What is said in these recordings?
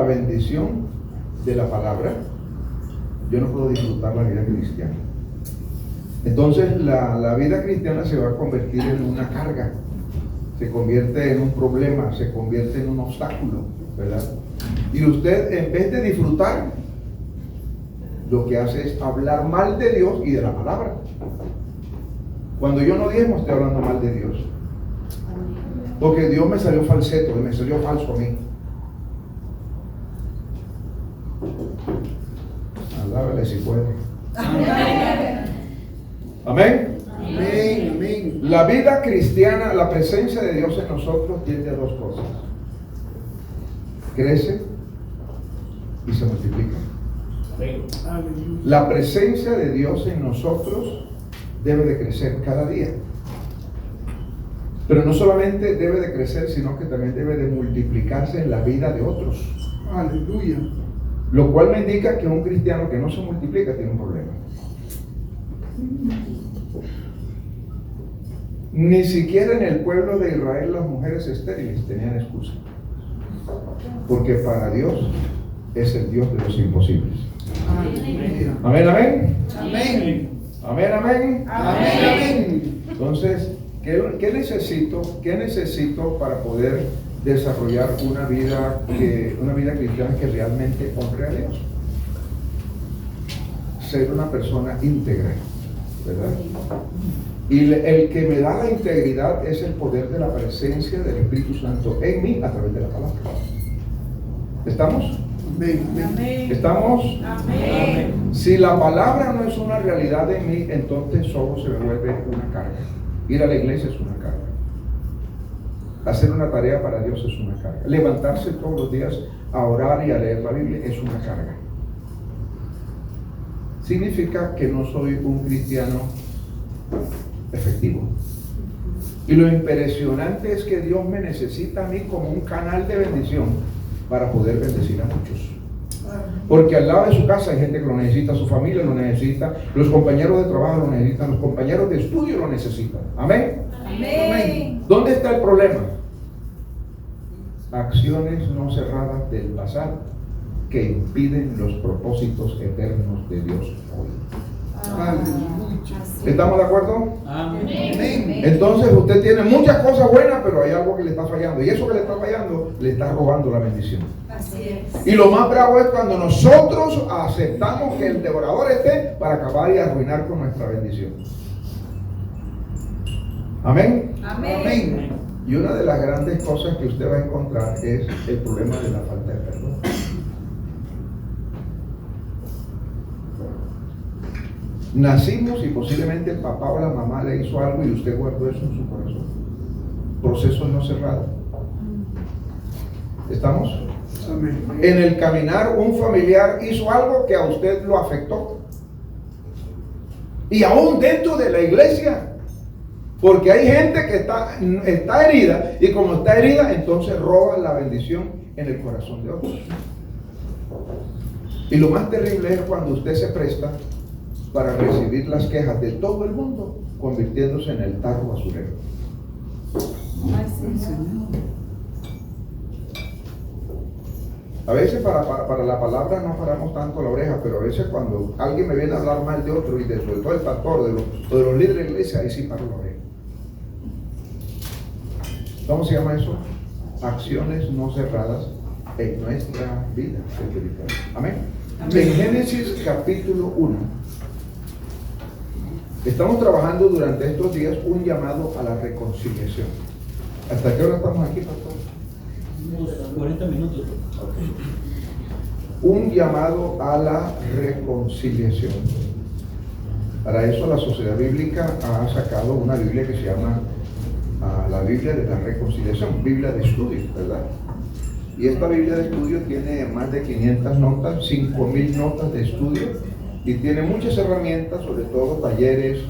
bendición de la palabra, yo no puedo disfrutar la vida cristiana. Entonces la vida cristiana se va a convertir en una carga, se convierte en un problema, se convierte en un obstáculo, ¿verdad? Y usted, en vez de disfrutar, lo que hace es hablar mal de Dios y de la palabra. Cuando yo no diezmo, estoy hablando mal de Dios, porque Dios me salió falseto, me salió falso a mí. Alábale si puede. Amén. Amén, amén. La vida cristiana, la presencia de Dios en nosotros tiende a dos cosas: crece y se multiplica. Aleluya. La presencia de Dios en nosotros debe de crecer cada día. Pero no solamente debe de crecer, sino que también debe de multiplicarse en la vida de otros. Aleluya. Lo cual me indica que un cristiano que no se multiplica tiene un problema. Ni siquiera en el pueblo de Israel las mujeres estériles tenían excusa, porque para Dios es el Dios de los imposibles. Aleluya. Amén, amén. Amén. Amén, amén. Amén, amén. Entonces, ¿qué necesito para poder desarrollar una vida cristiana que realmente honre a Dios? Ser una persona íntegra, ¿verdad? Y el que me da la integridad es el poder de la presencia del Espíritu Santo en mí a través de la palabra. ¿Estamos? Amén, amén. ¿Estamos? Amén. Si la palabra no es una realidad en mí, entonces solo se me vuelve una carga. Ir a la iglesia es una carga. Hacer una tarea para Dios es una carga. Levantarse todos los días a orar y a leer la Biblia es una carga. Significa que no soy un cristiano efectivo. Y lo impresionante es que Dios me necesita a mí como un canal de bendición para poder bendecir a muchos. Porque al lado de su casa hay gente que lo necesita, su familia lo necesita, los compañeros de trabajo lo necesitan, los compañeros de estudio lo necesitan. Amén. Amén. ¿Dónde está el problema? Acciones no cerradas del pasado que impiden los propósitos eternos de Dios hoy. Aleluya. ¿Estamos de acuerdo? Amén. Entonces usted tiene muchas cosas buenas, pero hay algo que le está fallando. Y eso que le está fallando le está robando la bendición. Así es. Y lo más bravo es cuando nosotros aceptamos que el devorador esté para acabar y arruinar con nuestra bendición. Amén. Amén. Y una de las grandes cosas que usted va a encontrar es el problema de la falta de perdón. Nacimos y posiblemente el papá o la mamá le hizo algo y usted guardó eso en su corazón. Proceso no cerrado. ¿Estamos? Amén. En el caminar un familiar hizo algo que a usted lo afectó. Y aún dentro de la iglesia. Porque hay gente que está herida y como está herida, entonces roba la bendición en el corazón de otros. Y lo más terrible es cuando usted se presta para recibir las quejas de todo el mundo, convirtiéndose en el tarro basurero. A veces para la palabra no paramos tanto la oreja, pero a veces cuando alguien me viene a hablar mal de otro y de sobre todo el pastor o de los líderes de la iglesia, ahí sí paro la oreja. ¿Cómo se llama eso? Acciones no cerradas en nuestra vida espiritual. Amén. En Génesis capítulo 1 estamos trabajando durante estos días un llamado a la reconciliación. ¿Hasta qué hora estamos aquí, pastor? Unos 40 minutos. Un llamado a la reconciliación. Para eso la Sociedad Bíblica ha sacado una Biblia que se llama la Biblia de la Reconciliación, Biblia de estudio, ¿verdad? Y esta Biblia de estudio tiene más de 500 notas, 5000 notas de estudio y tiene muchas herramientas, sobre todo talleres,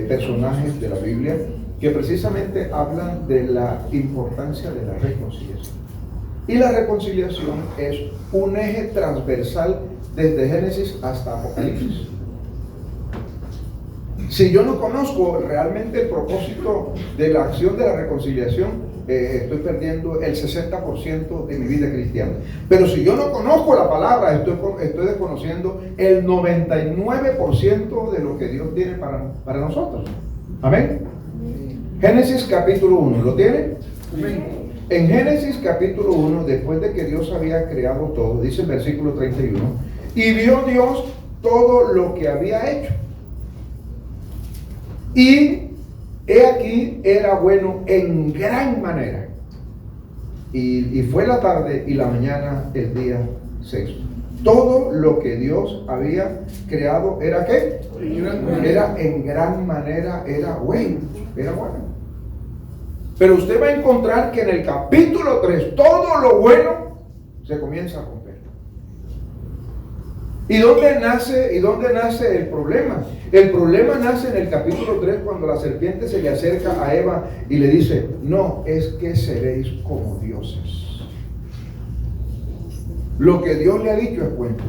personajes de la Biblia que precisamente hablan de la importancia de la reconciliación. Y la reconciliación es un eje transversal desde Génesis hasta Apocalipsis. Si yo no conozco realmente el propósito de la acción de la reconciliación, estoy perdiendo el 60% de mi vida cristiana. Pero si yo no conozco la palabra, estoy desconociendo el 99% de lo que Dios tiene para nosotros. Amén. Génesis capítulo 1, ¿lo tiene? Amén. En Génesis capítulo 1, después de que Dios había creado todo, dice el versículo 31, y vio Dios todo lo que había hecho. Y he aquí era bueno en gran manera. Y fue la tarde y la mañana el día sexto. Todo lo que Dios había creado era ¿qué? Era en gran manera, era bueno, era bueno. Pero usted va a encontrar que en el capítulo 3 todo lo bueno se comienza a romper. ¿Y dónde nace el problema? El problema nace en el capítulo 3 cuando la serpiente se le acerca a Eva y le dice, no, es que seréis como dioses. Lo que Dios le ha dicho es cuento.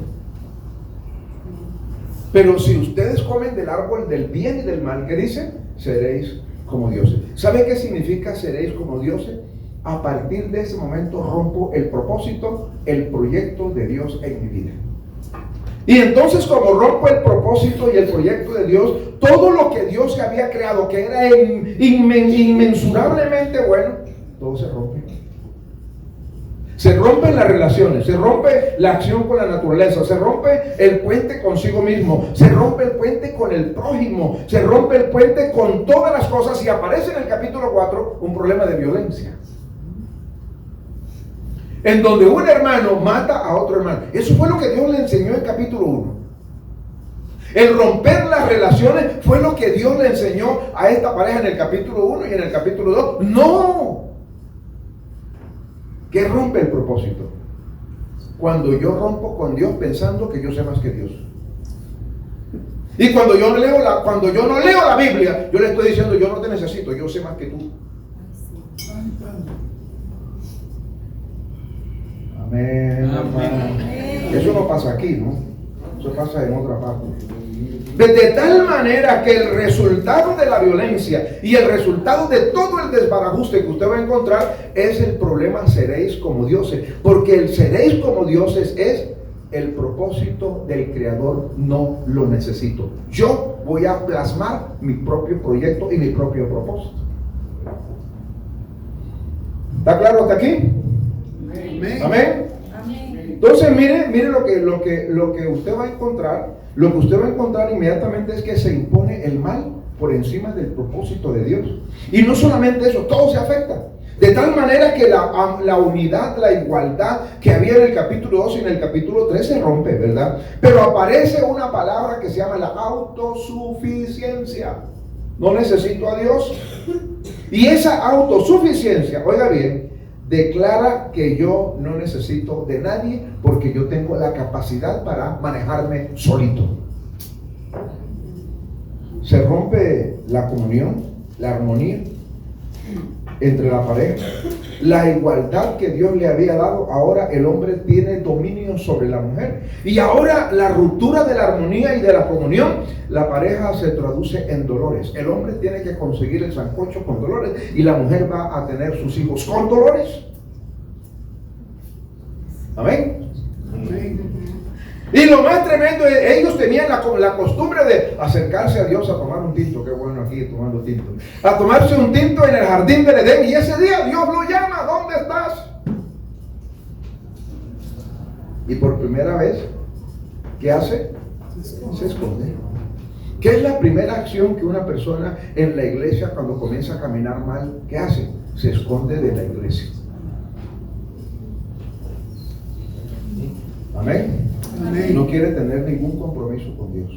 Pero si ustedes comen del árbol del bien y del mal, ¿qué dice? Seréis como dioses. ¿Sabe qué significa seréis como dioses? A partir de ese momento rompo el propósito, el proyecto de Dios en mi vida. Y entonces, como rompo el propósito y el proyecto de Dios, todo lo que Dios había creado, que era inmensurablemente bueno, todo se rompe. Se rompen las relaciones, se rompe la acción con la naturaleza, se rompe el puente consigo mismo, se rompe el puente con el prójimo, se rompe el puente con todas las cosas, y aparece en el capítulo 4 un problema de violencia. En donde un hermano mata a otro hermano. Eso fue lo que Dios le enseñó en el capítulo 1. El romper las relaciones fue lo que Dios le enseñó a esta pareja en el capítulo 1 y en el capítulo 2. ¡No! ¿Qué rompe el propósito? Cuando yo rompo con Dios pensando que yo sé más que Dios. Y cuando yo no leo la Biblia, yo le estoy diciendo, yo no te necesito, yo sé más que tú. Amén. Amén. Eso no pasa aquí, ¿no? Eso pasa en otra parte. De tal manera que el resultado de la violencia y el resultado de todo el desbarajuste que usted va a encontrar es el problema seréis como dioses. Porque el seréis como dioses es el propósito del Creador, no lo necesito. Yo voy a plasmar mi propio proyecto y mi propio propósito. ¿Está claro hasta aquí? Amén. Amén. Entonces mire lo que usted va a encontrar. Lo que usted va a encontrar inmediatamente es que se impone el mal por encima del propósito de Dios. Y no solamente eso, todo se afecta. De tal manera que la unidad, la igualdad que había en el capítulo 2 y en el capítulo 3 se rompe, ¿verdad? Pero aparece una palabra que se llama la autosuficiencia. No necesito a Dios. Y esa autosuficiencia, oiga bien, declara que yo no necesito de nadie porque yo tengo la capacidad para manejarme solito. Se rompe la comunión, la armonía entre la pareja, la igualdad que Dios le había dado. Ahora el hombre tiene dominio sobre la mujer, y ahora la ruptura de la armonía y de la comunión, la pareja se traduce en dolores. El hombre tiene que conseguir el sancocho con dolores, y la mujer va a tener sus hijos con dolores. Amén. Amén. Y lo más tremendo es, ellos tenían la costumbre de acercarse a Dios a tomar un tinto. Qué bueno aquí tomando tinto. A tomarse un tinto en el jardín del Edén, y ese día Dios lo llama. ¿Dónde estás? Y por primera vez, ¿qué hace? Se esconde. ¿Qué es la primera acción que una persona en la iglesia cuando comienza a caminar mal, qué hace? Se esconde de la iglesia. Amén. Amén. No quiere tener ningún compromiso con Dios.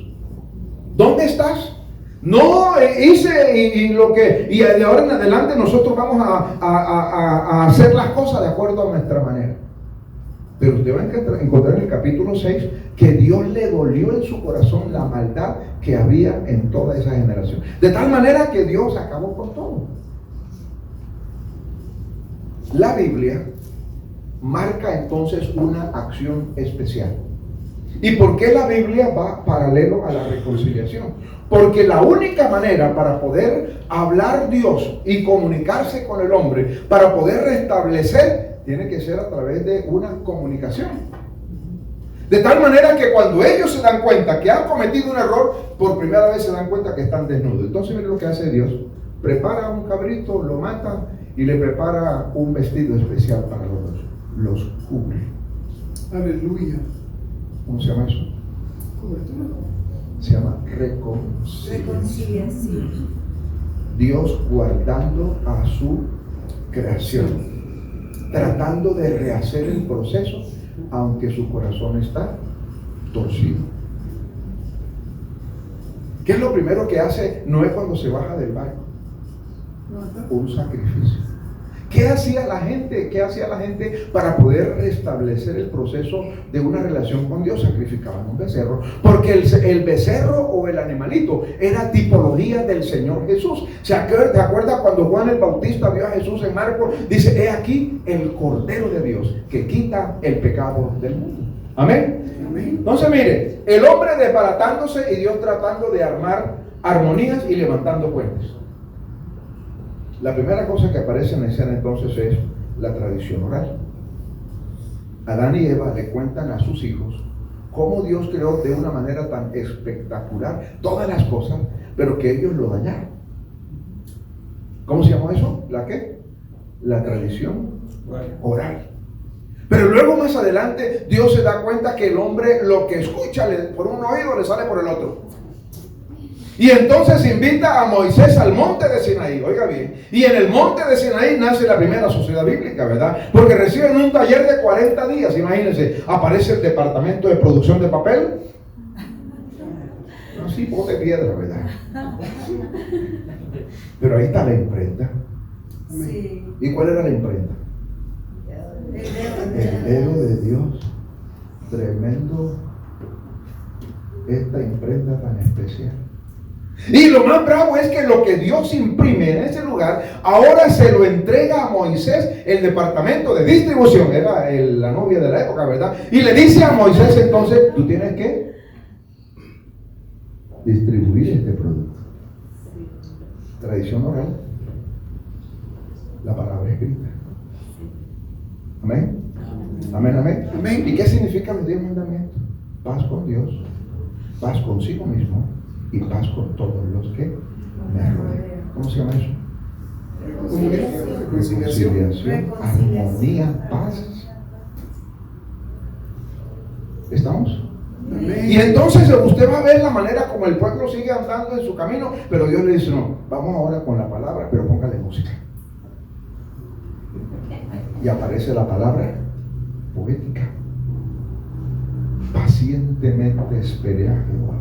¿Dónde estás? No hice y de ahora en adelante nosotros vamos a hacer las cosas de acuerdo a nuestra manera. Pero usted va a encontrar en el capítulo 6 que Dios le dolió en su corazón la maldad que había en toda esa generación. De tal manera que Dios acabó con todo. La Biblia marca entonces una acción especial. ¿Y por qué la Biblia va paralelo a la reconciliación? Porque la única manera para poder hablar Dios y comunicarse con el hombre, para poder restablecer, tiene que ser a través de una comunicación. De tal manera que cuando ellos se dan cuenta que han cometido un error, por primera vez se dan cuenta que están desnudos. Entonces miren lo que hace Dios. Prepara un cabrito, lo mata y le prepara un vestido especial para los cubre. Aleluya. ¿Cómo se llama eso? Cobertura. Se llama reconciliación. Reconciliación. Dios guardando a su creación, tratando de rehacer el proceso, aunque su corazón está torcido. ¿Qué es lo primero que hace Noé cuando se baja del barco? Un sacrificio. ¿Qué hacía la gente? ¿Qué hacía la gente para poder restablecer el proceso de una relación con Dios? Sacrificaban un becerro, porque el becerro o el animalito era tipología del Señor Jesús. ¿Se acuerda cuando Juan el Bautista vio a Jesús en Marcos? Dice: he aquí el Cordero de Dios que quita el pecado del mundo. Amén. Amén. Entonces mire, el hombre desbaratándose y Dios tratando de armar armonías y levantando puentes. La primera cosa que aparece en escena entonces es la tradición oral. Adán y Eva le cuentan a sus hijos cómo Dios creó de una manera tan espectacular todas las cosas, pero que ellos lo dañaron. ¿Cómo se llama eso? ¿La qué? La tradición oral. Pero luego más adelante Dios se da cuenta que el hombre lo que escucha por un oído le sale por el otro. Y entonces invita a Moisés al monte de Sinaí, oiga bien, y en el monte de Sinaí nace la primera sociedad bíblica, ¿verdad? Porque reciben un taller de 40 días, imagínense, aparece el departamento de producción de papel, así bote piedra, ¿verdad? Pero ahí está la imprenta. Sí. ¿Y cuál era la imprenta? El dedo de Dios. Tremendo esta imprenta tan especial. Y lo más bravo es que lo que Dios imprime en ese lugar, ahora se lo entrega a Moisés, el departamento de distribución, era la novia de la época, ¿verdad? Y le dice a Moisés entonces: tú tienes que distribuir este producto. Tradición oral, la palabra escrita. Amén. Amén, amén. Amén. ¿Y qué significan los 10 mandamientos? Paz con Dios, paz consigo mismo y paz con todos los que me rodean. ¿Cómo se llama eso? Reconciliación, armonía, paz. ¿Estamos? Amén. Y entonces usted va a ver la manera como el pueblo sigue andando en su camino, pero Dios le dice: no, vamos ahora con la palabra, pero póngale música. Y aparece la palabra poética. Pacientemente esperé a Jehová.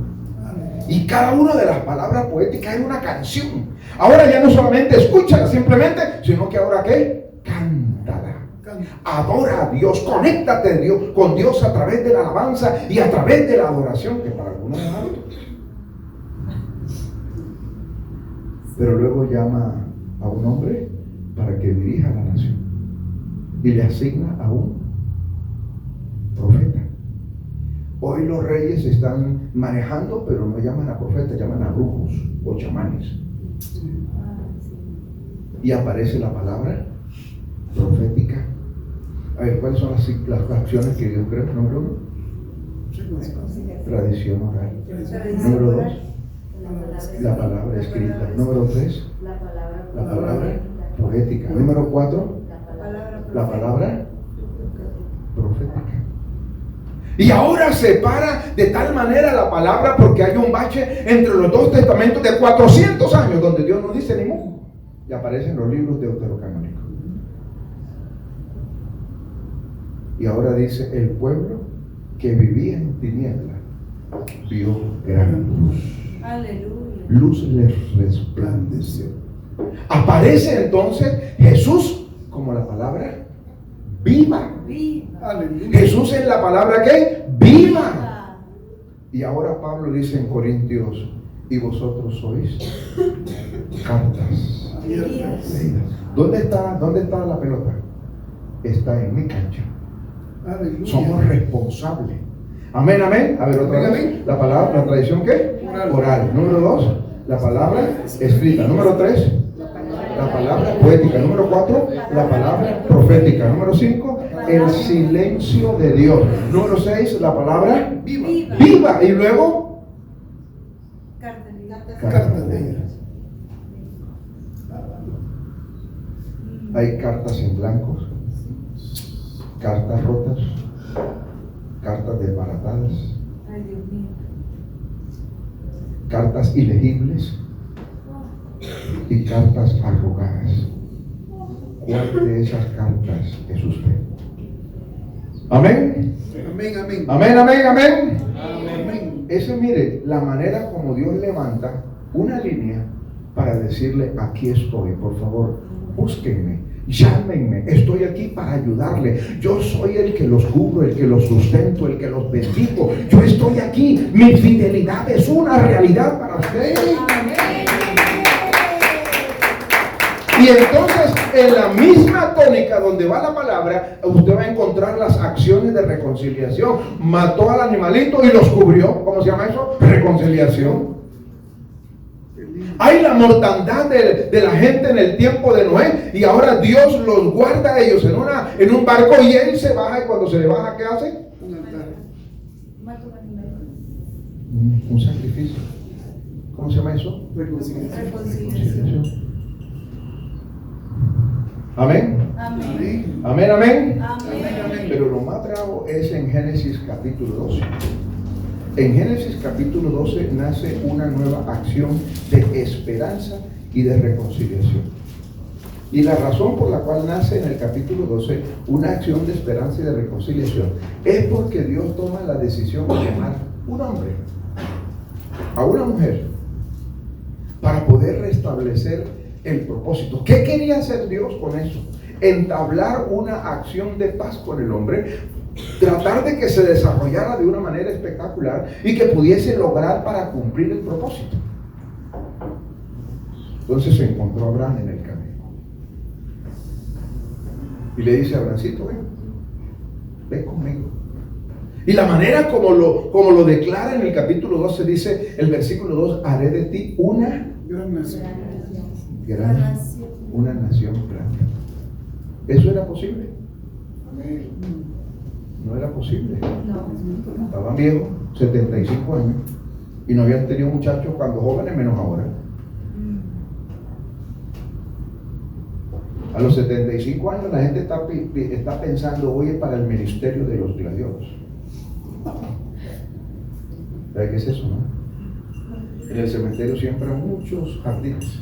Y cada una de las palabras poéticas era una canción. Ahora ya no solamente escúchala simplemente, sino que ahora ¿qué? Cántala. Adora a Dios, conéctate con Dios a través de la alabanza y a través de la adoración, que para algunos es alto. Pero luego llama a un hombre para que dirija la nación y le asigna a un profeta. Hoy los reyes están manejando, pero no llaman a profetas, llaman a brujos o chamanes. Y aparece la palabra profética. A ver, ¿cuáles son las acciones que Dios creó? Número 1, tradición oral. Número 2, la palabra escrita. Número 3, la palabra poética. Número 4, la palabra profética. Y ahora se para de tal manera la palabra, porque hay un bache entre los dos testamentos de 400 años donde Dios no dice ni mu. Y aparecen los libros deuterocanónicos. Y ahora dice: el pueblo que vivía en tinieblas vio gran luz. Aleluya. Luz les resplandeció. Aparece entonces Jesús como la palabra viva. Aleluya. Jesús es la palabra que viva. Y ahora Pablo dice en Corintios: y vosotros sois cartas leídas. ¿Dónde está la pelota? Está en mi cancha. Aleluya. Somos responsables. Amén, amén. A ver, otra Amén, vez. amén. La palabra, la tradición, ¿qué? Oral. Oral. Número 2, la palabra escrita. Número 3, la palabra poética. Número 4, la palabra profética. Número 5, el silencio de Dios. Número 6, la palabra Viva. viva. Y luego, Carta de ella. hay cartas en blanco, cartas rotas, cartas desbaratadas, Ay, Dios mío. cartas ilegibles y cartas arrugadas. ¿Cuál de esas cartas es usted? Amén. Amén, amén. Amén, amén, amén. Amén. Esa, mire, la manera como Dios levanta una línea para decirle: aquí estoy, por favor, búsquenme, llámenme, estoy aquí para ayudarle. Yo soy el que los cubro, el que los sustento, el que los bendigo. Yo estoy aquí, mi fidelidad es una realidad para ustedes. Y entonces, en la misma tónica donde va la palabra, usted va a encontrar las acciones de reconciliación. Mató al animalito y los cubrió. ¿Cómo se llama eso? Reconciliación. Hay la mortandad de la gente en el tiempo de Noé, y ahora Dios los guarda a ellos en un barco, y él se baja, y cuando se le baja, ¿qué hace? Un altar. Un sacrificio. ¿Cómo se llama eso? Reconciliación. Reconciliación. Amén. Amén. Amén, amén. Amén. Pero lo más bravo es en Génesis capítulo 12. En Génesis capítulo 12 nace una nueva acción de esperanza y de reconciliación. Y la razón por la cual nace en el capítulo 12 una acción de esperanza y de reconciliación es porque Dios toma la decisión de llamar un hombre a una mujer para poder restablecer el propósito. ¿Qué quería hacer Dios con eso? Entablar una acción de paz con el hombre, tratar de que se desarrollara de una manera espectacular y que pudiese lograr para cumplir el propósito. Entonces se encontró Abraham en el camino y le dice a Abrahamcito: ven conmigo. Y la manera como lo declara en el capítulo 12, dice el versículo 2: haré de ti una Gran nación. una nación grande. ¿Eso era posible? Amén. No era posible. No. Estaban viejos, 75 años, y no habían tenido muchachos cuando jóvenes, menos ahora. A los 75 años la gente está pensando: oye, para el ministerio de los gladiadores. ¿Sabe qué es eso, no? En el cementerio siembran muchos jardines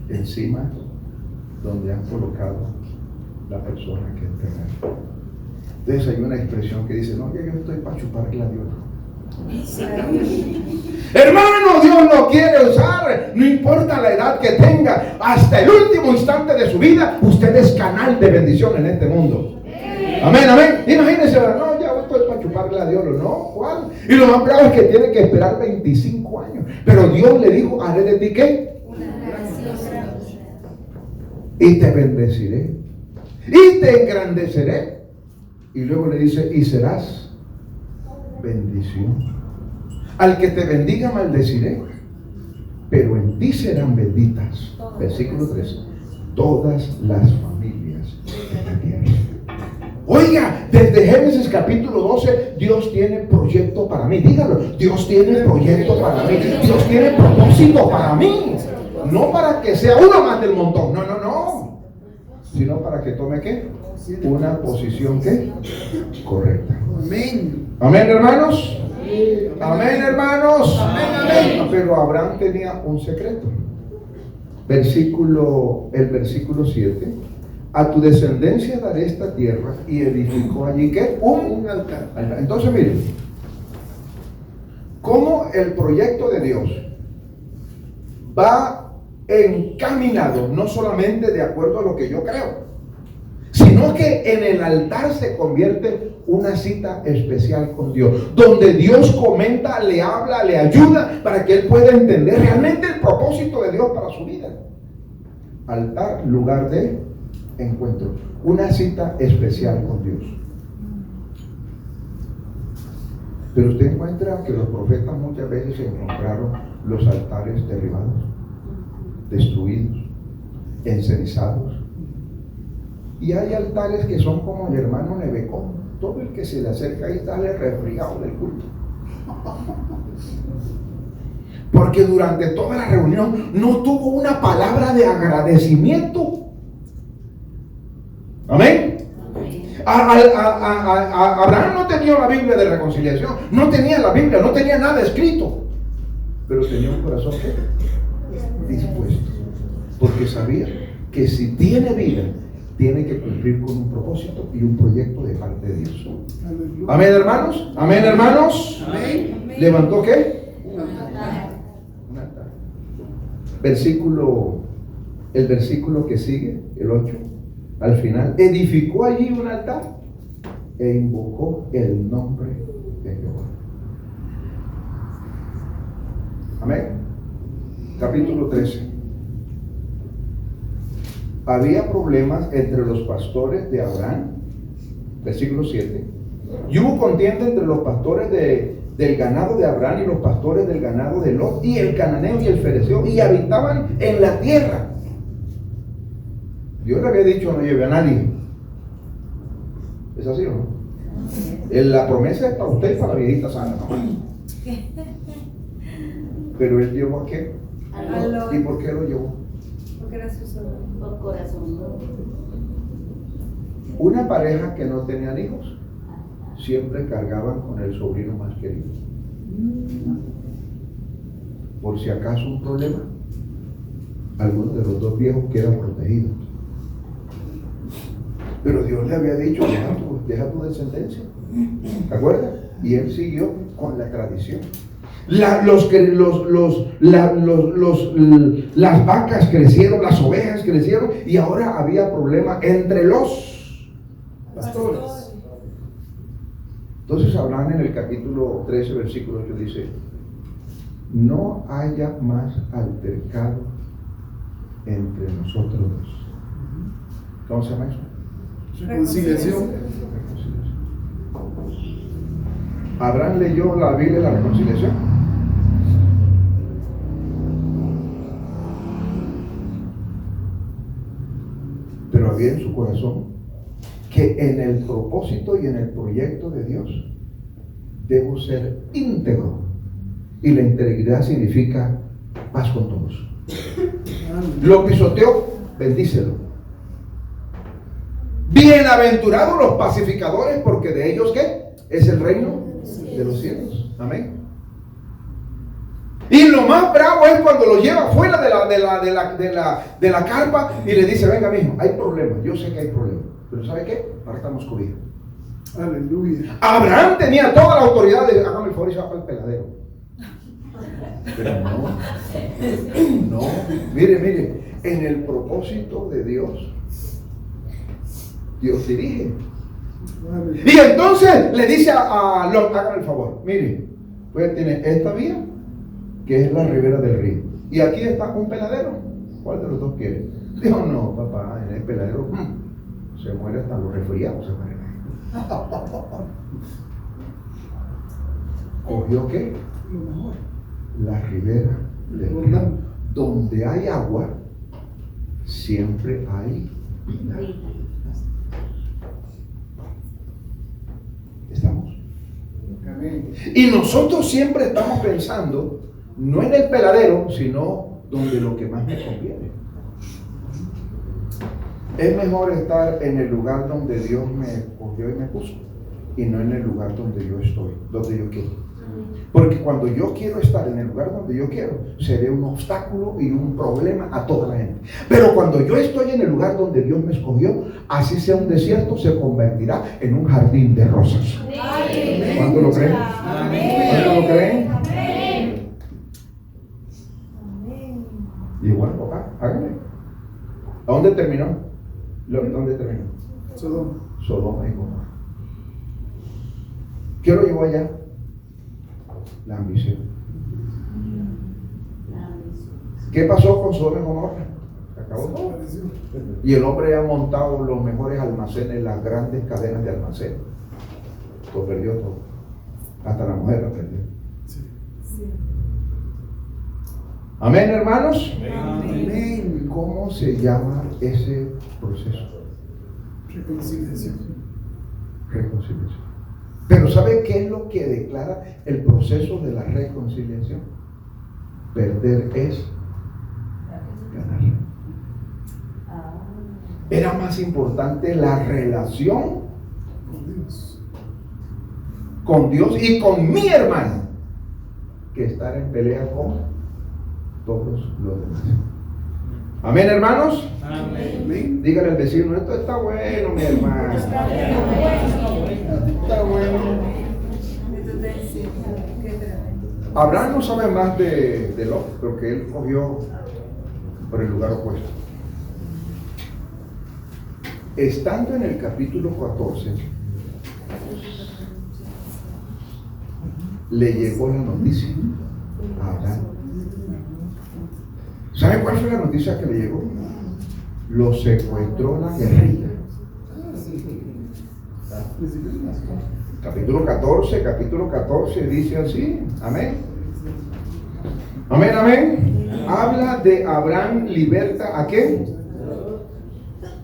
encima donde han colocado la persona que enterraron. Entonces hay una expresión que dice: no, yo estoy para chupar gladiador. Hermano, Dios lo quiere usar, no importa la edad que tenga, hasta el último instante de su vida, usted es canal de bendición en este mundo. Amén, amén. Imagínense, no, ya estoy para chupar gladiador. No, ¿cuál? Y lo más bravo es que tiene que esperar 25 años. Pero Dios le dijo: haré de ti ¿qué? Una nación grande. Y te bendeciré y te engrandeceré. Y luego le dice: y serás bendición. Al que te bendiga maldeciré, pero en ti serán benditas. Versículo 3: todas las familias de la tierra. Oiga, desde Génesis capítulo 12, Dios tiene proyecto para mí. Dígalo: Dios tiene proyecto para mí. Dios tiene propósito para mí. No para que sea uno más del montón. No, no, no. Sino para que tome ¿qué? Una posición ¿qué? Correcta. Amén. Amén, hermanos. Amén, hermanos. Amén, amén. Pero Abraham tenía un secreto. El versículo 7: a tu descendencia daré esta tierra, y edificó allí ¿qué? Un altar. Entonces miren, cómo el proyecto de Dios va encaminado no solamente de acuerdo a lo que yo creo, sino que en el altar se convierte una cita especial con Dios, donde Dios comenta, le habla, le ayuda para que él pueda entender realmente el propósito de Dios para su vida. Altar, lugar de encuentro, una cita especial con Dios. Pero usted encuentra que los profetas muchas veces encontraron los altares derribados, destruidos, encenizados. Y hay altares que son como el hermano Nebecón. Todo el que se le acerca ahí sale resfriado del culto. Porque durante toda la reunión no tuvo una palabra de agradecimiento. Amén. Abraham no tenía la Biblia de reconciliación, no tenía la Biblia, no tenía nada escrito, pero tenía un corazón dispuesto, porque sabía que si tiene vida, tiene que cumplir con un propósito y un proyecto de parte de Dios. Amén, hermanos. Amén, hermanos. Amén. ¿Levantó qué? Un altar. Un altar. El versículo que sigue, el 8, al final, edificó allí un altar e invocó el nombre de Jehová. Amén. Capítulo 13. Había problemas entre los pastores de Abraham, versículo 7, y hubo contienda entre los pastores del ganado de Abraham y los pastores del ganado de Lot, y el cananeo y el fereceo, y habitaban en la tierra. Dios le había dicho: no lleve a nadie. ¿Es así o no? La promesa es para usted y para la viejita sana, ¿no? Pero él llevó a qué? ¿Y por qué lo llevó? Porque era su solo. Por corazón. Una pareja que no tenían hijos siempre cargaban con el sobrino más querido. Por si acaso un problema, alguno de los dos viejos quedan protegidos. Pero Dios le había dicho: deja tu descendencia. ¿Te acuerdas? Y él siguió con la tradición. Las vacas crecieron, las ovejas crecieron, y ahora había problema entre los pastores. Entonces Abraham en el capítulo 13, versículo 8 dice: no haya más altercado entre nosotros dos. ¿Cómo se llama eso? Reconciliación. Abraham leyó la Biblia de la reconciliación. Pero había en su corazón que en el propósito y en el proyecto de Dios debo ser íntegro. Y la integridad significa paz con todos. Lo pisoteó, bendícelo. Bienaventurados los pacificadores, porque de ellos ¿qué? Es el reino de los cielos. Amén. Y lo más bravo es cuando lo lleva fuera de la carpa y le dice: venga, mijo, hay problemas, yo sé que hay problemas, pero ¿sabe qué? Partamos cobija. Aleluya. Abraham tenía toda la autoridad de: hágame el favor y se va para el peladero. Pero no, mire, en el propósito de Dios, Dios dirige. Y entonces le dice a Lot: hágame el favor, mire, pues tiene esta vía, que es la ribera del río, y aquí está un peladero. ¿Cuál de los dos quiere? Dijo: no, papá, en el peladero se muere hasta los resfriados, se muere. ¿Cogió qué? Lo mejor. La ribera del río. Donde hay agua, siempre hay vida. ¿Estamos? Amén. Y nosotros siempre estamos pensando no en el peladero, sino donde lo que más me conviene. Es mejor estar en el lugar donde Dios me cogió y me puso, y no en el lugar donde yo estoy, donde yo quiero. Porque cuando yo quiero estar en el lugar donde yo quiero, seré un obstáculo y un problema a toda la gente. Pero cuando yo estoy en el lugar donde Dios me escogió, así sea un desierto, se convertirá en un jardín de rosas. ¿Cuánto lo creen? ¿Cuánto lo creen? Y bueno, papá, háganle. ¿A dónde terminó? ¿Dónde terminó? Sodoma. Sodoma y Gomorra. ¿Qué lo llevó allá? La ambición. ¿Qué pasó con Sodoma y Gomorra? Se acabó todo. Y el hombre ha montado los mejores almacenes, las grandes cadenas de almacén. Lo perdió todo. Hasta la mujer aprendió. Sí. Sí. Amén, hermanos. Amén. ¿Cómo se llama ese proceso? Reconciliación. Reconciliación. Pero ¿sabe qué es lo que declara el proceso de la reconciliación? Perder es ganar. Era más importante la relación Con Dios. con Dios y con mi hermano que estar en pelea con todos los demás. Amén, hermanos. Amén. Dígale al vecino, esto está bueno, mi hermano. Está bien. Está bueno. Entonces, sí, qué tremendo. Abraham no sabe más de Lot, pero que él cogió por el lugar opuesto. Estando en el capítulo 14, le llegó la noticia a Abraham. ¿Sabe cuál fue la noticia que le llegó? Lo secuestró la guerrilla. Capítulo 14 dice así, amén. Amén, amén. Habla de Abraham liberta a quién.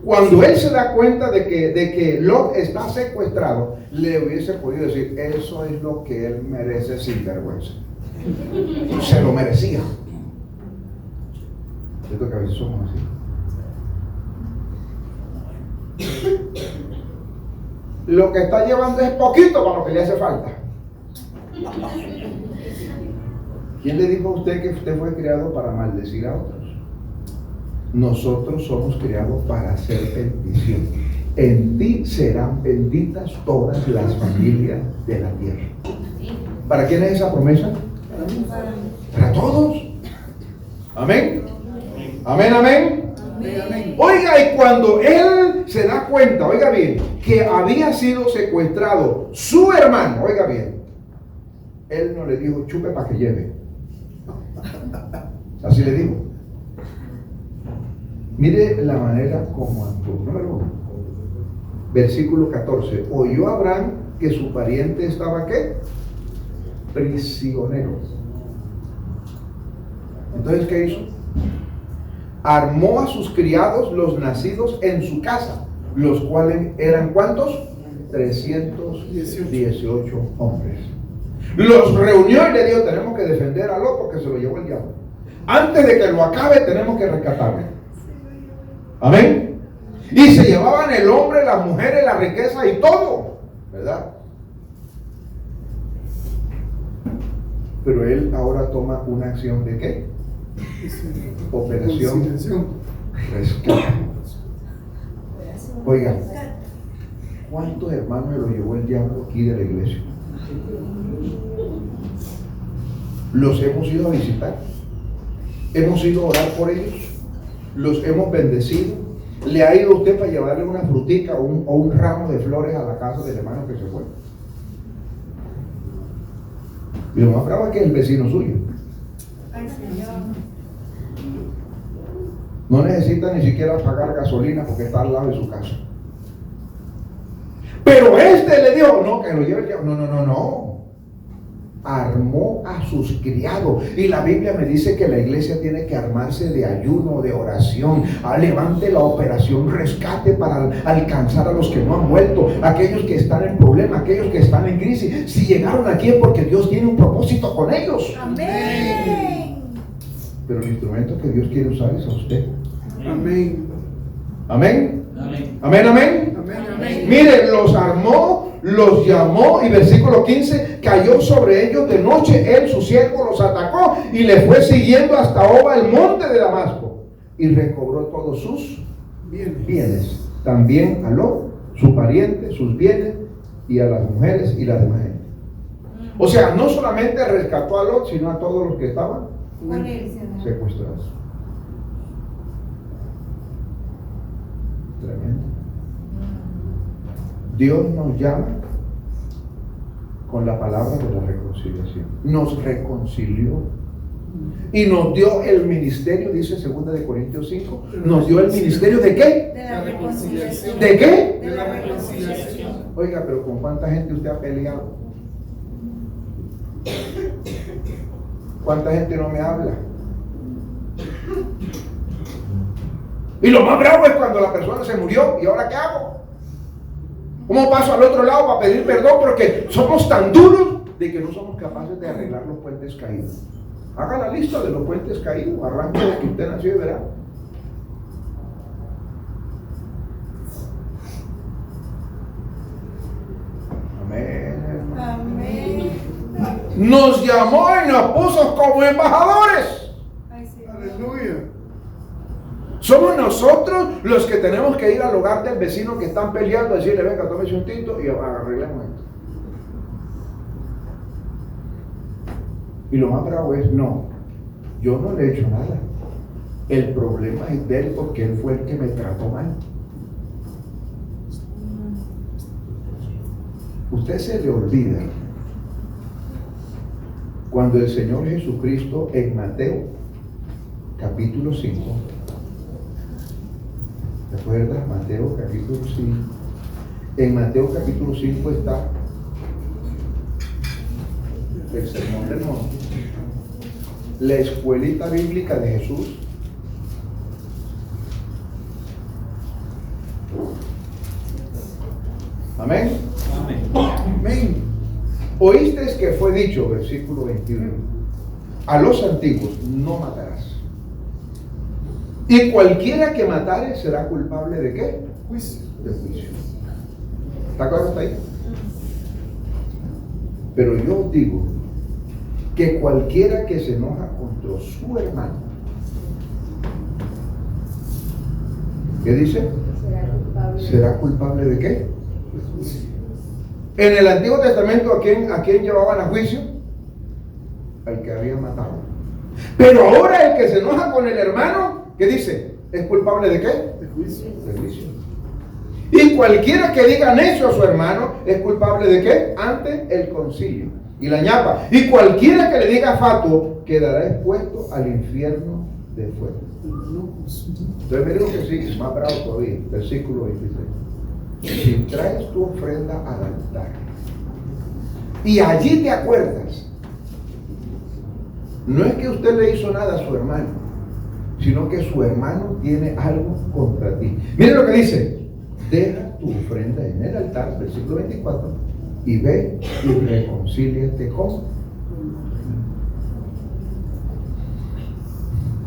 Cuando él se da cuenta de que Lot está secuestrado, le hubiese podido decir, eso es lo que él merece sin vergüenza. Se lo merecía. Siento que a veces somos así. Lo que está llevando es poquito para lo que le hace falta. ¿Quién le dijo a usted que usted fue creado para maldecir a otros? Nosotros somos creados para hacer bendición. En ti serán benditas todas las familias de la tierra. ¿Para quién es esa promesa? Para todos. Amén. Amén, amén. Amén. Oiga, y cuando él se da cuenta, oiga bien, que había sido secuestrado su hermano, oiga bien, él no le dijo chupe para que lleve. Así le dijo. Mire la manera como actuó. Número 1. Versículo 14. Oyó Abraham que su pariente estaba ¿qué? Prisionero. Entonces, ¿qué hizo? Armó a sus criados, los nacidos en su casa, los cuales eran ¿cuántos? 318 hombres. Los reunió y le dijo, tenemos que defender a Lot porque se lo llevó el diablo. Antes de que lo acabe, tenemos que rescatarlo. Amén. Y se llevaban el hombre, las mujeres, la riqueza y todo, ¿verdad? Pero él ahora toma una acción de ¿qué? Operación rescate. Oigan, ¿cuántos hermanos se lo llevó el diablo aquí de la iglesia? Los hemos ido a visitar, hemos ido a orar por ellos, los hemos bendecido. ¿Le ha ido usted para llevarle una frutica o un ramo de flores a la casa del hermano que se fue? Y lo más bravo es que es el vecino suyo. Ay, Señor. No necesita ni siquiera pagar gasolina porque está al lado de su casa. Pero este le dijo, no, que lo lleve el diablo. No. Armó a sus criados. Y la Biblia me dice que la iglesia tiene que armarse de ayuno, de oración. Levante la operación rescate para alcanzar a los que no han muerto, aquellos que están en problema, aquellos que están en crisis. Si llegaron aquí es porque Dios tiene un propósito con ellos. Amén. Pero el instrumento que Dios quiere usar es a usted. Amén. Amén. Amén. Amén, amén. Amén. Mire, los armó, los llamó y versículo 15, cayó sobre ellos de noche, él, su siervo, los atacó y le fue siguiendo hasta Oba, el monte de Damasco, y recobró todos sus bienes. También a Lot, su pariente, sus bienes y a las mujeres y las demás gente. O sea, no solamente rescató a Lot, sino a todos los que estaban Con él, Señor. secuestrados. Tremendo. Dios nos llama con la palabra de la reconciliación. Nos reconcilió y nos dio el ministerio, dice 2 de Corintios 5, nos dio el ministerio ¿de qué? De la reconciliación. ¿De qué? De la reconciliación. Oiga, pero ¿con cuánta gente usted ha peleado? ¿Cuánta gente no me habla? Y lo más bravo es cuando la persona se murió. ¿Y ahora qué hago? ¿Cómo paso al otro lado para pedir perdón? Porque somos tan duros de que no somos capaces de arreglar los puentes caídos. Haga la lista de los puentes caídos. Arranque de que usted nació y verá. Amén. Amén. Nos llamó y nos puso como embajadores. Ay, sí. Aleluya. Somos nosotros los que tenemos que ir al hogar del vecino que están peleando, a decirle, venga, tómese un tinto y arreglemos esto. Y lo más bravo es, no, yo no le he hecho nada. El problema es de él porque él fue el que me trató mal. Usted se le olvida cuando el Señor Jesucristo en Mateo capítulo 5, ¿te acuerdas? Mateo capítulo 5. En Mateo capítulo 5 está el Sermón del Monte, la escuelita bíblica de Jesús. Amén. Amén. Oísteis que fue dicho, versículo 21, a los antiguos, no matarás. Y cualquiera que matare será culpable ¿de qué? Juicio. De juicio. ¿Está claro hasta ahí? Pero yo os digo que cualquiera que se enoja contra su hermano, ¿qué dice? ¿Será culpable de qué? En el Antiguo Testamento, ¿a quién llevaban a juicio? Al que había matado. Pero ahora el que se enoja con el hermano, ¿qué dice? ¿Es culpable de qué? De juicio. De juicio. Y cualquiera que diga necio a su hermano, ¿es culpable de qué? Ante el concilio. Y la ñapa. Y cualquiera que le diga fatuo, quedará expuesto al infierno de fuego. Entonces me digo que sí, más bravo todavía, versículo 23. Si traes tu ofrenda al altar y allí te acuerdas, no es que usted le hizo nada a su hermano, sino que su hermano tiene algo contra ti. Miren lo que dice: deja tu ofrenda en el altar, versículo 24, y ve y reconcíliate con.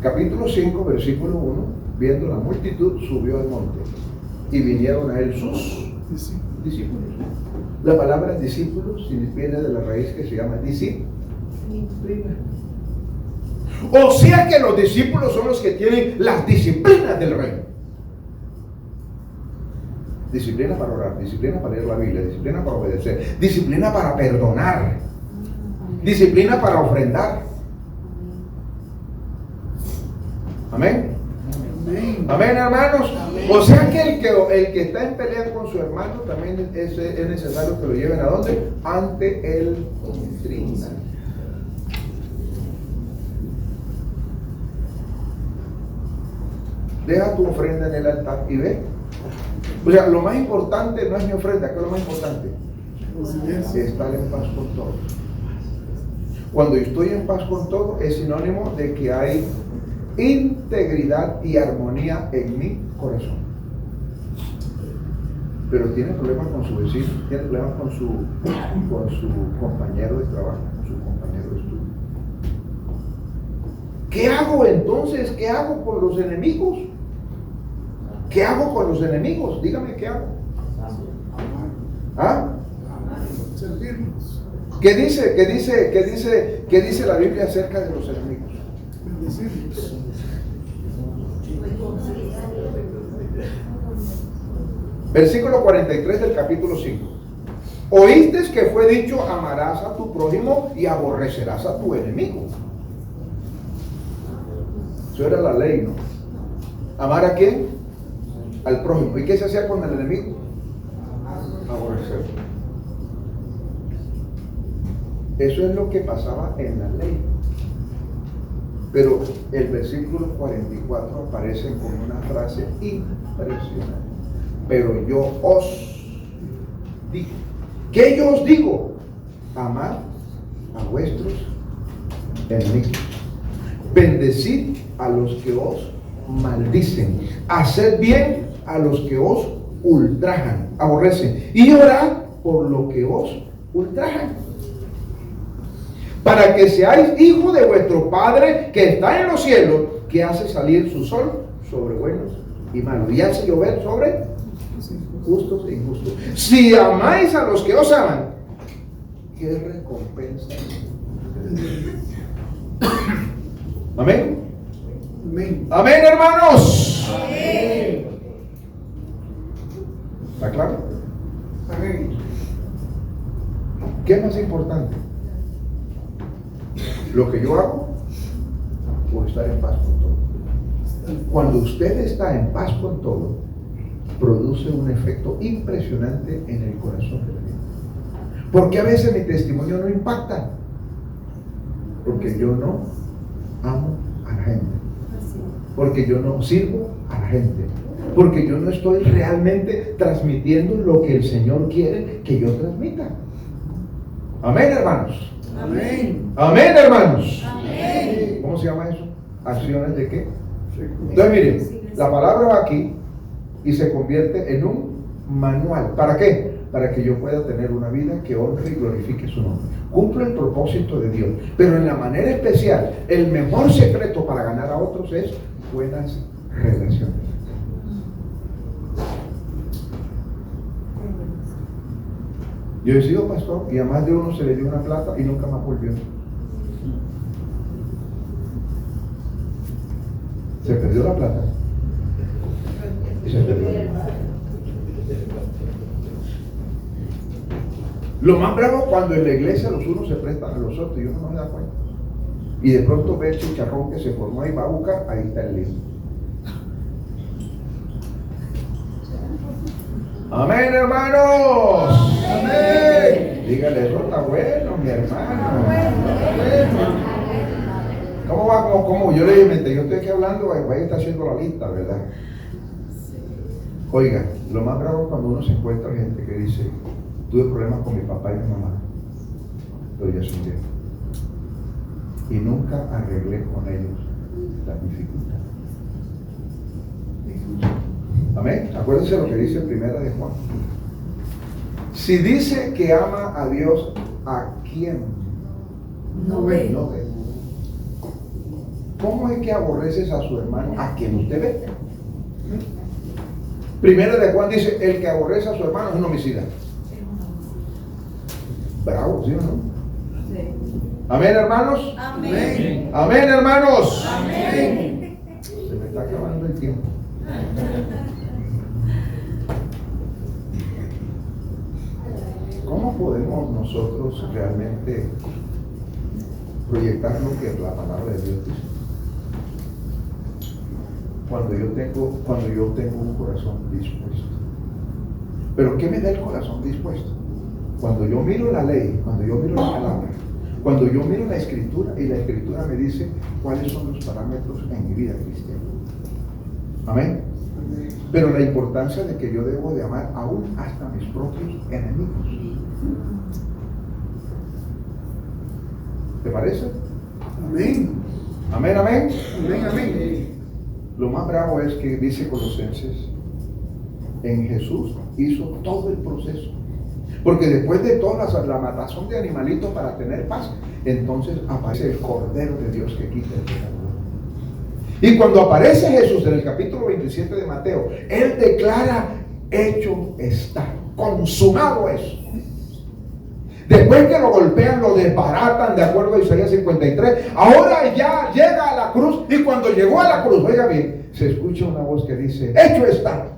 Capítulo 5, versículo 1, viendo la multitud, subió al monte y vinieron a él sus discípulos. La palabra discípulos viene de la raíz que se llama disciplina. O sea que los discípulos son los que tienen las disciplinas del reino. Disciplina para orar, disciplina para leer la Biblia, disciplina para obedecer, disciplina para perdonar, disciplina para ofrendar. Amén. Amén, hermanos. O sea que el que está en pelea con su hermano también es necesario que lo lleven ¿a dónde? Ante el tribunal. Deja tu ofrenda en el altar y ve. O sea, lo más importante no es mi ofrenda, ¿qué es lo más importante? Estar en paz con todos. Cuando yo estoy en paz con todo, es sinónimo de que hay integridad y armonía en mi corazón. Pero tiene problemas con su vecino, tiene problemas con su compañero de trabajo, con su compañero de estudio. ¿Qué hago entonces? ¿Qué hago con los enemigos? ¿Qué hago con los enemigos? Dígame, ¿qué hago? ¿Ah? Servirnos. ¿Qué dice la Biblia acerca de los enemigos? Bendecirnos. Versículo 43 del capítulo 5. Oíste que fue dicho: amarás a tu prójimo y aborrecerás a tu enemigo. Eso era la ley, ¿no? ¿Amar a quién? Al prójimo. ¿Y qué se hacía con el enemigo? Aborrecerlo. Eso es lo que pasaba en la ley. Pero el versículo 44 aparece con una frase impresionante. Pero yo os digo. ¿Qué yo os digo? Amad a vuestros enemigos. Bendecid a los que os maldicen. Haced bien a los que os ultrajan, aborrecen. Y orad por lo que os ultrajan, para que seáis hijos de vuestro Padre que está en los cielos, que hace salir su sol sobre buenos y malos, y hace llover sobre justos e injustos. Si amáis a los que os aman, ¿qué recompensa? Amén. Amén. Amén, hermanos. Amén. ¿Está claro? Amén. ¿Qué es más importante? ¿Lo que yo hago o estar en paz con todo? Cuando usted está en paz con todo, produce un efecto impresionante en el corazón de la gente. Porque a veces mi testimonio no impacta, porque yo no amo a la gente, porque yo no sirvo a la gente, porque yo no estoy realmente transmitiendo lo que el Señor quiere que yo transmita. Amén, hermanos. Amén. Amén, hermanos. Amén. ¿Cómo se llama eso? ¿Acciones de qué? Entonces miren, la palabra va aquí y se convierte en un manual. ¿Para qué? Para que yo pueda tener una vida que honre y glorifique su nombre. Cumple el propósito de Dios, pero en la manera especial, el mejor secreto para ganar a otros es buenas relaciones. Yo he sido pastor y a más de uno se le dio una plata y nunca más volvió. Se perdió la plata y se perdió. Lo más bravo cuando en la iglesia los unos se prestan a los otros y uno no se da cuenta. Y de pronto ve el chicharrón que se formó y va a buscar, ahí está el lío. Amén, hermanos. Amén. Dígale, eso está bueno, mi hermano. ¿Cómo va? ¿Cómo? Yo le dije, yo estoy aquí hablando, ahí está haciendo la lista, ¿verdad? Oiga, lo más bravo es cuando uno se encuentra gente que dice, tuve problemas con mi papá y mi mamá, pero ya son viejos. Y nunca arreglé con ellos las dificultades. Amén. Acuérdense lo que dice Primera de Juan. Si dice que ama a Dios, ¿a quién? No ve. No ve. ¿Cómo es que aborreces a su hermano? ¿A quien usted ve? Primera de Juan dice, el que aborrece a su hermano es un homicida. Bravo, ¿sí o no? Sí. Amén, hermanos. Amén. Amén, hermanos. Amén. Se me está acabando el tiempo. ¿Cómo podemos nosotros realmente proyectar lo que la palabra de Dios dice? Cuando yo tengo un corazón dispuesto. ¿Pero qué me da el corazón dispuesto? Cuando yo miro la ley, cuando yo miro la palabra, cuando yo miro la escritura y la escritura me dice cuáles son los parámetros en mi vida cristiana. Amén. Pero la importancia de que yo debo de amar aún hasta mis propios enemigos. ¿Te parece? Amén. Amén, amén. Amén, amén. Lo más bravo es que dice Colosenses, en Jesús hizo todo el proceso. Porque después de toda la matazón de animalitos para tener paz, entonces aparece el Cordero de Dios que quita el pecado. Y cuando aparece Jesús en el capítulo 27 de Mateo, Él declara, hecho está, consumado es. Después que lo golpean, lo desbaratan, de acuerdo a Isaías 53, ahora ya llega a la cruz, y cuando llegó a la cruz, oiga bien, se escucha una voz que dice, hecho está.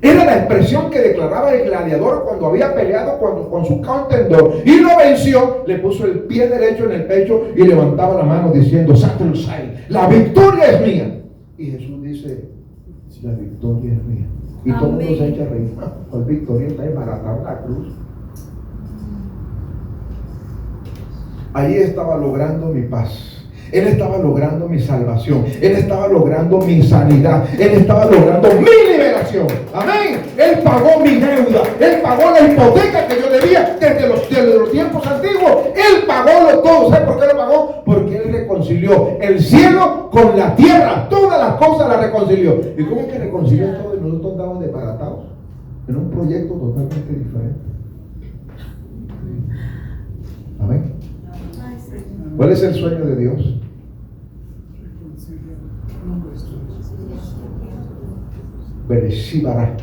Era la expresión que declaraba el gladiador cuando había peleado con su contendor y lo venció, le puso el pie derecho en el pecho y levantaba la mano diciendo, Satrusai, la victoria es mía. Y Jesús dice, la victoria es mía. Y todo el mundo se echa a reír. ¿Cuál victoria? Está desbaratada en la cruz. Allí estaba logrando mi paz. Él estaba logrando mi salvación. Él estaba logrando mi sanidad. Él estaba logrando mi liberación. Amén. Él pagó mi deuda. Él pagó la hipoteca que yo debía desde los tiempos antiguos. todo. ¿Sabe por qué lo pagó? Porque Él reconcilió el cielo con la tierra. Todas las cosas las reconcilió. ¿Y cómo es que reconcilió todo y nosotros andamos desbaratados en un proyecto totalmente diferente? Amén. ¿Cuál es el sueño de Dios? Bereshit bara.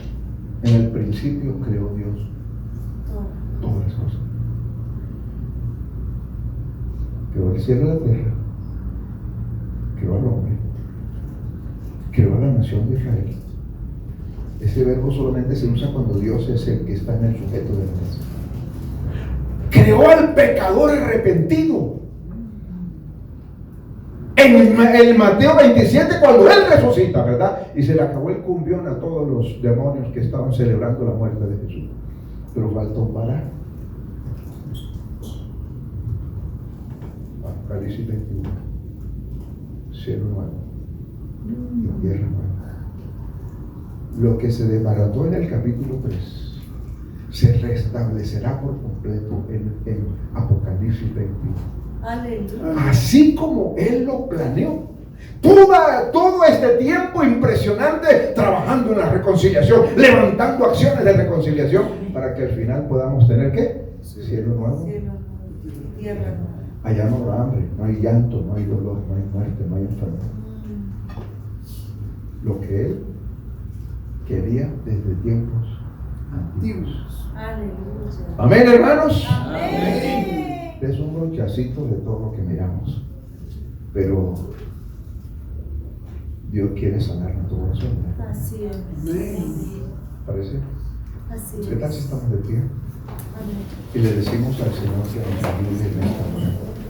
En el principio creó Dios todas las cosas. Creó el cielo y la tierra. Creó al hombre. Creó a la nación de Israel. Ese verbo solamente se usa cuando Dios es el que está en el sujeto de la nación. Creó al pecador arrepentido. En el Mateo 27, cuando Él resucita, ¿verdad? Y se le acabó el cumbión a todos los demonios que estaban celebrando la muerte de Jesús. Pero faltó parar. Apocalipsis 21. Cielo nuevo y tierra nueva. Lo que se desbarató en el capítulo 3 se restablecerá por completo en Apocalipsis 21. Aleluya. Así como Él lo planeó. Todo este tiempo impresionante trabajando en la reconciliación, levantando acciones de reconciliación para que al final podamos tener ¿qué? Cielo nuevo. Cielo, tierra nueva. Allá no habrá hambre, no hay llanto, no hay dolor, no hay muerte, no hay enfermedad. Lo que Él quería desde tiempos antiguos. Aleluya. Amén, hermanos. Amén. Es un brochacito de todo lo que miramos, pero Dios quiere sanar nuestro corazón. Así es. ¿Parece? Así ¿Qué tal es. si estamos de pie Amén. y le decimos al Señor que nos ayude en esta hora?